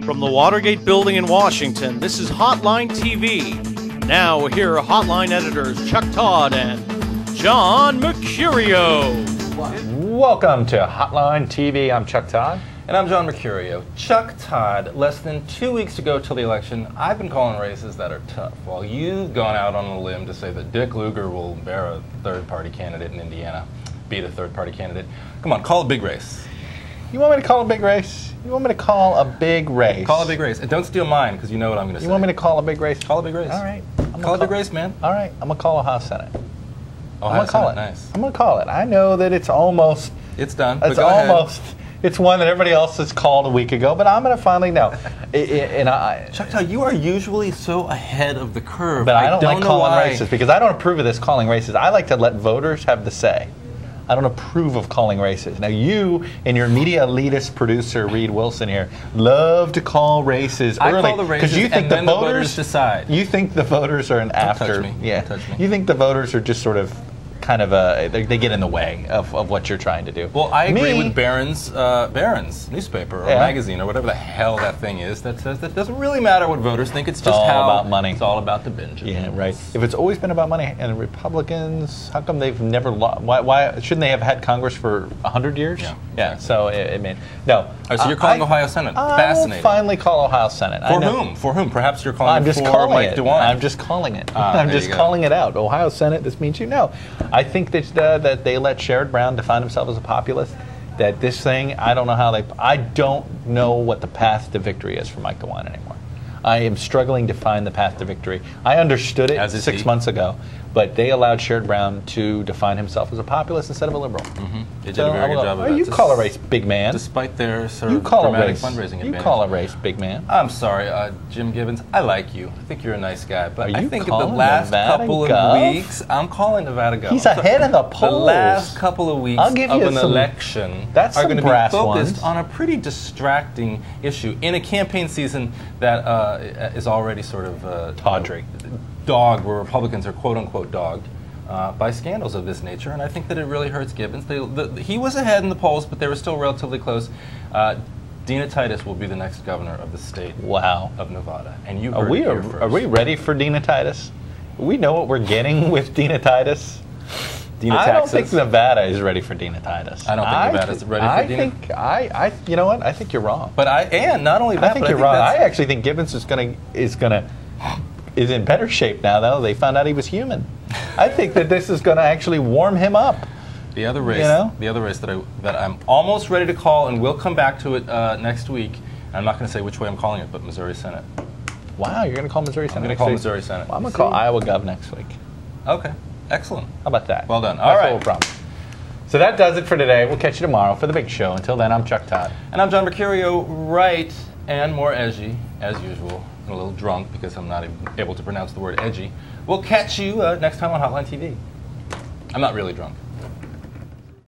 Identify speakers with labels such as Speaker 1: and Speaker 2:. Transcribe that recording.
Speaker 1: From the Watergate Building in Washington, this is Hotline TV. Now, here are Hotline editors Chuck Todd and John Mercurio.
Speaker 2: Welcome to Hotline TV. I'm Chuck Todd.
Speaker 3: And I'm John Mercurio. Chuck Todd, less than 2 weeks to go till the election, I've been calling races that are tough, while you've gone out on a limb to say that Dick Lugar will bear a third-party candidate in Indiana, beat a third-party candidate. Come on, call a big race.
Speaker 2: You want me to call a big race? You want me to call a big race?
Speaker 3: Call a big race. And don't steal mine, because you know what I'm going to say.
Speaker 2: You want me to call a big race?
Speaker 3: Call a big race.
Speaker 2: All right.
Speaker 3: Call a big race, man.
Speaker 2: All right. I'm going to call Ohio Senate.
Speaker 3: Ohio Senate,
Speaker 2: it.
Speaker 3: nice.
Speaker 2: I'm going to call it. I know that it's almost...
Speaker 3: It's done,
Speaker 2: It's almost... It's one that everybody else has called a week ago, but I'm going to finally know.
Speaker 3: Chuck Todd, you are usually so ahead of the curve.
Speaker 2: But I don't like
Speaker 3: know
Speaker 2: calling
Speaker 3: why.
Speaker 2: races because I don't approve of this calling races. I like to let voters have the say. I don't approve of calling races. Now you and your media elitist producer Reed Wilson here love to call races early.
Speaker 3: I call the races
Speaker 2: you think
Speaker 3: and then the voters decide.
Speaker 2: You think the voters are an after.
Speaker 3: Touch me.
Speaker 2: Yeah.
Speaker 3: Don't touch me.
Speaker 2: You think the voters are just sort of kind of they get in the way of what you're trying to do.
Speaker 3: Well, I agree with Barron's newspaper or magazine or whatever the hell that thing is that says that it doesn't really matter what voters think. It's just
Speaker 2: all
Speaker 3: how
Speaker 2: about money.
Speaker 3: It's all about the Benjamins.
Speaker 2: Yeah, right. If it's always been about money, and Republicans, how come they've never lost? Why shouldn't they have had Congress for 100 years?
Speaker 3: Yeah.
Speaker 2: Yeah.
Speaker 3: Exactly.
Speaker 2: So I mean, no.
Speaker 3: All right, so you're calling Ohio Senate. Fascinating.
Speaker 2: I will finally call Ohio Senate.
Speaker 3: For whom? For whom? Perhaps you're calling
Speaker 2: I'm just
Speaker 3: for
Speaker 2: calling
Speaker 3: Mike
Speaker 2: it.
Speaker 3: DeWine.
Speaker 2: I'm just calling it. I'm just calling it out. Ohio Senate. This means you know. I think that they let Sherrod Brown define himself as a populist. That this thing, I don't know how they. I don't know what the path to victory is for Mike DeWine anymore. I am struggling to find the path to victory. I understood it 6 months ago, but they allowed Sherrod Brown to define himself as a populist instead of a liberal.
Speaker 3: Mm-hmm. They did a very good job of that.
Speaker 2: You call a race, big man.
Speaker 3: Despite their sort of dramatic fundraising advantage.
Speaker 2: You call a race, big man.
Speaker 3: I'm sorry, Jim Gibbons. I like you. I think you're a nice guy. But I think the
Speaker 2: calling
Speaker 3: last
Speaker 2: Nevada
Speaker 3: couple of
Speaker 2: Gov?
Speaker 3: weeks, I'm calling Nevada Gov.
Speaker 2: He's ahead of the polls.
Speaker 3: The last couple of weeks of an election are going to be focused on a pretty distracting issue in a campaign season that is already sort of
Speaker 2: tawdry,
Speaker 3: dogged, where Republicans are quote-unquote dogged by scandals of this nature, and I think that it really hurts Gibbons. He was ahead in the polls, but they were still relatively close. Dina Titus will be the next governor of the state of Nevada. And you heard it here first.
Speaker 2: Are we ready for Dina Titus? We know what we're getting with Dina Titus. I don't think Nevada is ready for Dina Titus.
Speaker 3: I don't think Nevada's ready for Dina.
Speaker 2: You know what? I think you're wrong.
Speaker 3: But not only that,
Speaker 2: I think you're wrong. I actually think Gibbons is in better shape now, though. They found out he was human. I think that this is going to actually warm him up.
Speaker 3: The other race, that I'm almost ready to call, and we'll come back to it next week. And I'm not going to say which way I'm calling it, but Missouri Senate.
Speaker 2: Wow, you're going to call Missouri Senate?
Speaker 3: I'm going to call Missouri Senate.
Speaker 2: Well, I'm going to call Iowa Gov next week.
Speaker 3: Okay, excellent.
Speaker 2: How about that?
Speaker 3: Well done.
Speaker 2: All right. What we'll promise. So that does it for today. We'll catch you tomorrow for the big show. Until then, I'm Chuck Todd.
Speaker 3: And I'm John Mercurio, right and more edgy, as usual. I'm a little drunk because I'm not even able to pronounce the word edgy. We'll catch you next time on Hotline TV. I'm not really drunk.